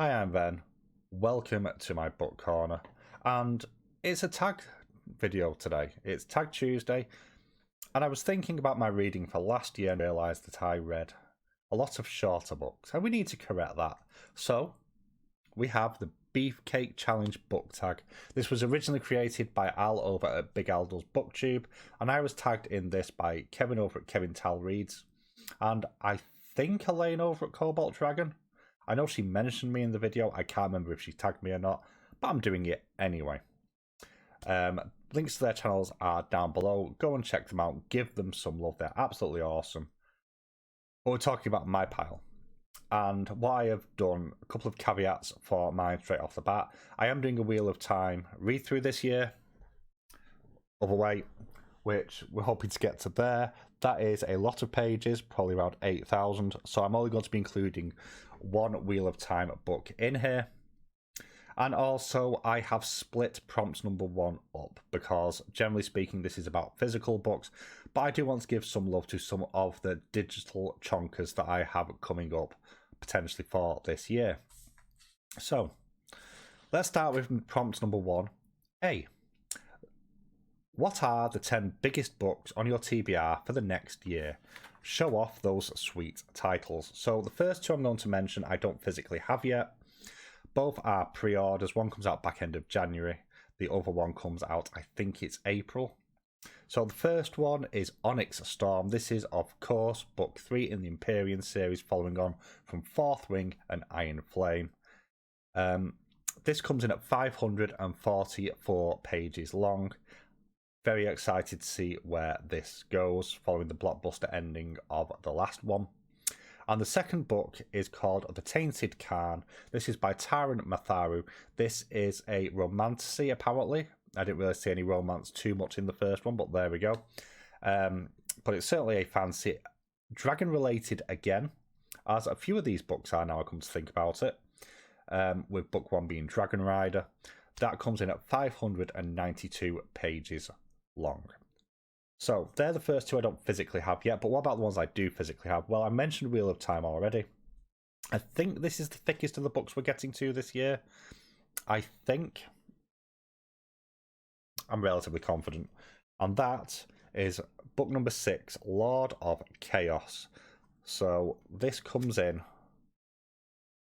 Hi, I'm Ben. Welcome to my book corner. And it's a tag video today. It's Tag Tuesday. And I was thinking about my reading for last year and realised that I read a lot of shorter books. And we need to correct that. So, we have the Beefcake Challenge Book Tag. This was originally created by Al over at Big Al Does Booktube. And I was tagged in this by Kevin over at Kevin Tal Reads. And I think Elaine over at Cobalt Dragon. I know she mentioned me in the video. I can't remember if she tagged me or not, but I'm doing it anyway. Links to their channels are down below. Go and check them out. Give them some love. They're absolutely awesome. But we're talking about my pile. And what I have done, a couple of caveats for mine straight off the bat. I am doing a Wheel of Time read through this year. Otherweight, which we're hoping to get to there. That is a lot of pages, probably around 8,000. So I'm only going to be including one Wheel of Time book in here. And also I have split prompts number 1 up because generally speaking this is about physical books, but I do want to give some love to some of the digital chonkers that I have coming up potentially for this year. So let's start with prompt number 1A. What are the 10 biggest books on your TBR for the next year? Show off those sweet titles. So the first two I'm going to mention I don't physically have yet. Both are pre-orders. One comes out back end of January. The other one comes out, I think it's April. So the first one is Onyx Storm. This is, of course, book 3 in the Empyrean series, following on from Fourth Wing and Iron Flame. This comes in at 544 pages long. Very excited to see where this goes following the blockbuster ending of the last one. And the second book is called The Tainted Khan. This is by Taran Matharu. This is a romantasy, apparently. I didn't really see any romance too much in the first one, but there we go. But it's certainly a fancy. Dragon-related again, as a few of these books are now, I come to think about it. With book 1 being Dragon Rider. That comes in at 592 pages long. So they're the first two I don't physically have yet, but what about the ones I do physically have? Well, I mentioned Wheel of Time already. I think this is the thickest of the books we're getting to this year. I think. I'm relatively confident. And that is book number 6, Lord of Chaos. So this comes in.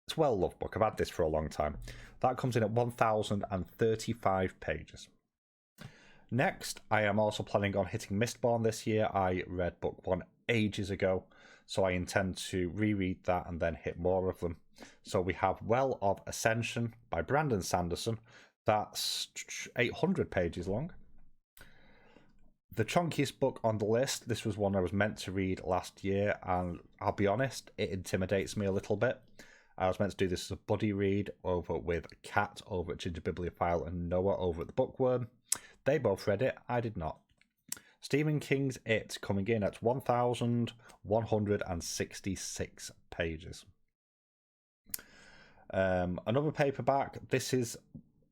It's a well-loved book. I've had this for a long time. That comes in at 1,035 pages. Next, I am also planning on hitting Mistborn this year. I read book 1 ages ago, so I intend to reread that and then hit more of them. So we have Well of Ascension by Brandon Sanderson. That's 800 pages long. The chunkiest book on the list, this was one I was meant to read last year, and I'll be honest, it intimidates me a little bit. I was meant to do this as a buddy read over with Kat over at Ginger Bibliophile and Noah over at the Bookworm. They both read it, I did not. Stephen King's It, coming in at 1,166 pages. Another paperback. This is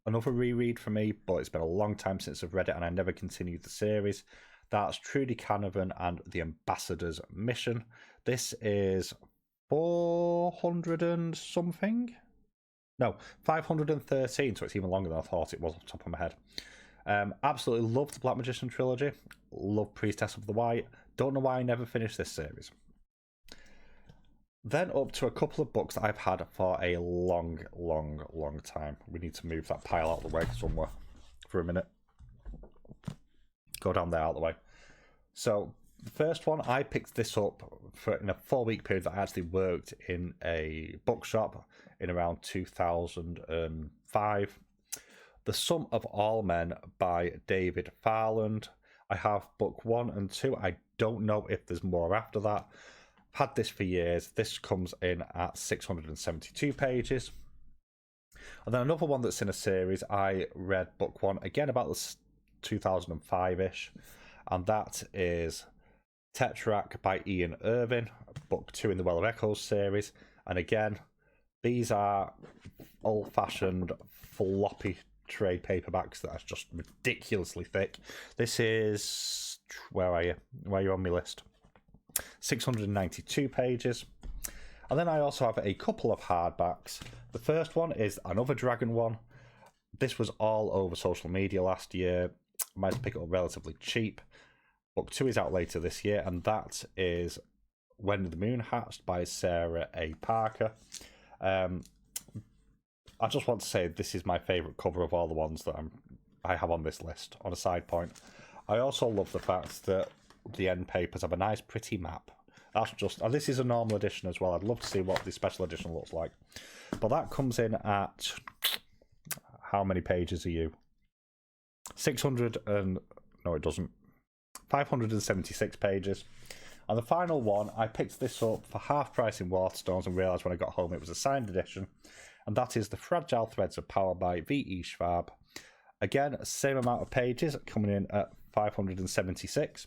another reread for me, but it's been a long time since I've read it and I never continued the series. That's Trudy Canavan and the Ambassador's Mission. This is 400 and something? No, 513, so it's even longer than I thought it was off the top of my head. Absolutely loved the Black Magician trilogy. Love Priestess of the White. Don't know why I never finished this series. Then up to a couple of books that I've had for a long time. We need to move that pile out of the way somewhere for a minute. Go down there out of the way. So the first one, I picked this up in a 4-week period that I actually worked in a bookshop in around 2005. The Sum of All Men by David Farland. I have book 1 and 2. I don't know if there's more after that. I've had this for years. This comes in at 672 pages. And then another one that's in a series, I read book 1, again about the 2005-ish. And that is Tetrarch by Ian Irvin, book 2 in the Well of Echoes series. And again, these are old-fashioned, floppy trade paperbacks that are just ridiculously thick. This is, where are you on my list? 692 pages. And then I also have a couple of hardbacks. The first one is another dragon one. This was all over social media last year. I managed to pick it up relatively cheap. Book 2 is out later this year, and that is When the Moon Hatched by Sarah A. Parker. I just want to say this is my favourite cover of all the ones that I have on this list. On a side point, I also love the fact that the end papers have a nice pretty map. That's just, and this is a normal edition as well. I'd love to see what the special edition looks like. But that comes in at, how many pages are you? 600 and, no it doesn't, 576 pages. And the final one, I picked this up for half price in Waterstones and realised when I got home it was a signed edition. And that is The Fragile Threads of Power by V.E. Schwab. Again, same amount of pages, coming in at 576.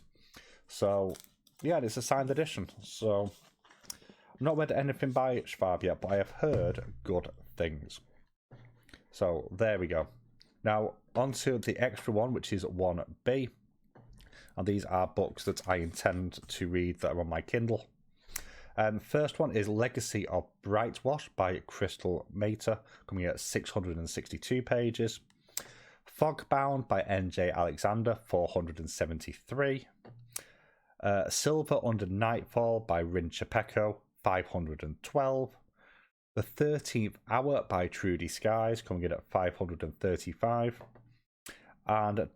So, yeah, it's a signed edition. So, I've not read anything by Schwab yet, but I have heard good things. So, there we go. Now, on to the extra one, which is 1B. And these are books that I intend to read that are on my Kindle. First one is Legacy of Brightwash by Crystal Mater, coming at 662 pages. Fogbound by N.J. Alexander, 473. Silver Under Nightfall by Rin Chapeko, 512. The 13th Hour by Trudy Skies, coming in at 535. And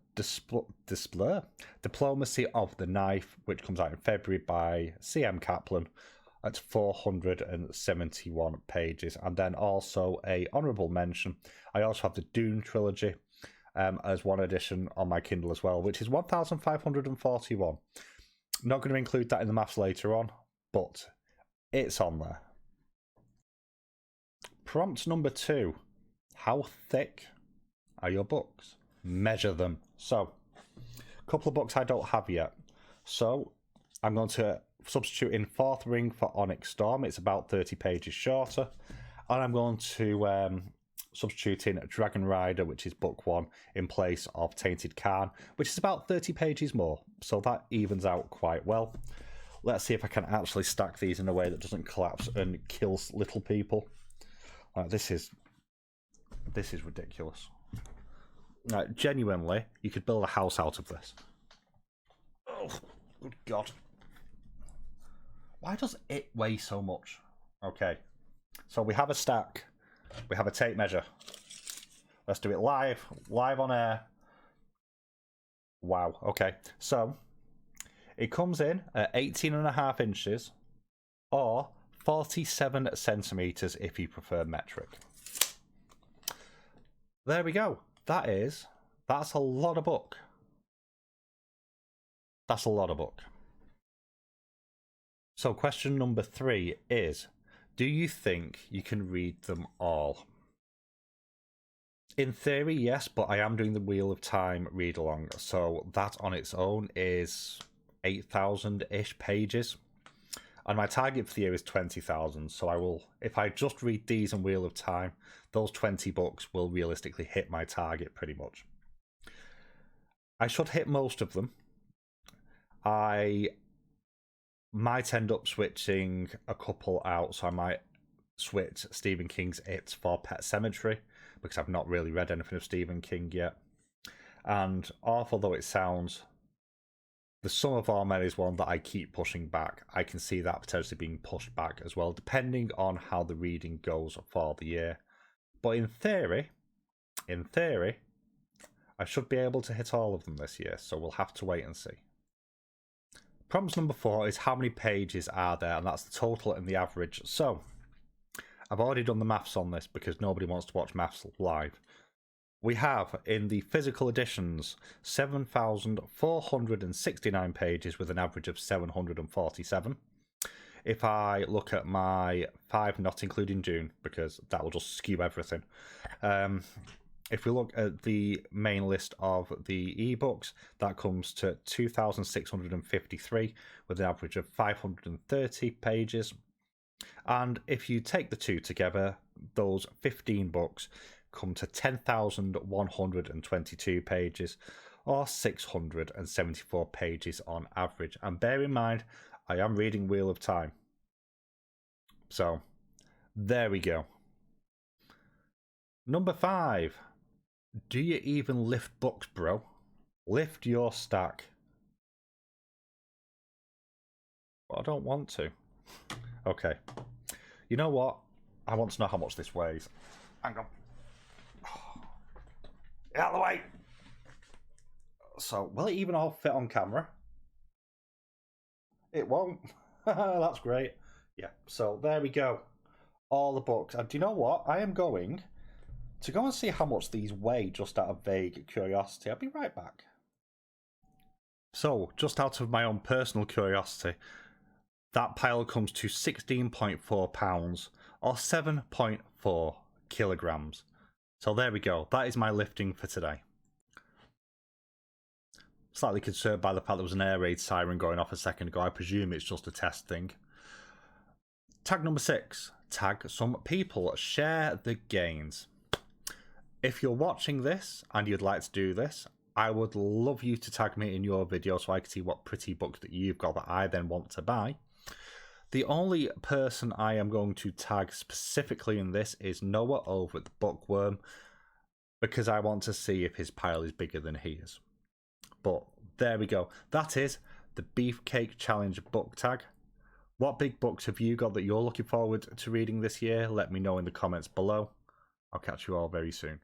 Diplomacy of the Knife, which comes out in February by C.M. Kaplan, at 471 pages. And then also a honourable mention, I also have the Dune trilogy as one edition on my Kindle as well, which is 1,541. Not going to include that in the maths later on, but it's on there. Prompt number 2. How thick are your books? Measure them. So, a couple of books I don't have yet. So, I'm going to substitute in Fourth Ring for Onyx Storm. It's about 30 pages shorter. And I'm going to substitute in Dragon Rider, which is book 1, in place of Tainted Khan, which is about 30 pages more. So that evens out quite well. Let's see if I can actually stack these in a way that doesn't collapse and kills little people. This is ridiculous. Genuinely, you could build a house out of this. Oh, good God. Why does it weigh so much? Okay, so we have a stack. We have a tape measure. Let's do it live on air. Wow, okay. So, it comes in at 18.5 inches or 47 centimetres if you prefer metric. There we go. That's a lot of book. That's a lot of book. So question number 3 is, do you think you can read them all? In theory, yes, but I am doing the Wheel of Time read along, so that on its own is 8,000-ish pages. And my target for the year is 20,000, so I will, if I just read these and Wheel of Time, those 20 books will realistically hit my target pretty much. I should hit most of them. I might end up switching a couple out, so I might switch Stephen King's It for Pet Sematary, because I've not really read anything of Stephen King yet. And awful though it sounds, The Sum of All Men is one that I keep pushing back. I can see that potentially being pushed back as well, depending on how the reading goes for the year. But in theory, I should be able to hit all of them this year, so we'll have to wait and see. Prompt number 4 is how many pages are there, and that's the total and the average. So, I've already done the maths on this because nobody wants to watch maths live. We have, in the physical editions, 7,469 pages with an average of 747. If I look at my 5, not including June, because that will just skew everything. If we look at the main list of the ebooks, that comes to 2,653 with an average of 530 pages. And if you take the two together, those 15 books come to 10,122 pages, or 674 pages on average. And bear in mind, I am reading Wheel of Time. So, there we go. Number 5. Do you even lift books, bro? Lift your stack. Well, I don't want to. Okay. You know what? I want to know how much this weighs. Hang on. Get out of the way! So, will it even all fit on camera? It won't. That's great. Yeah, so there we go. All the books. And do you know what? I am going to go and see how much these weigh just out of vague curiosity. I'll be right back. So, just out of my own personal curiosity, that pile comes to 16.4 pounds or 7.4 kilograms. So there we go. That is my lifting for today. Slightly concerned by the fact there was an air raid siren going off a second ago. I presume it's just a test thing. Tag number 6. Tag some people. Share the gains. If you're watching this and you'd like to do this, I would love you to tag me in your video so I can see what pretty books that you've got that I then want to buy. The only person I am going to tag specifically in this is Noah over at the Bookworm, because I want to see if his pile is bigger than he is. But there we go. That is the Beefcake Challenge book tag. What big books have you got that you're looking forward to reading this year? Let me know in the comments below. I'll catch you all very soon.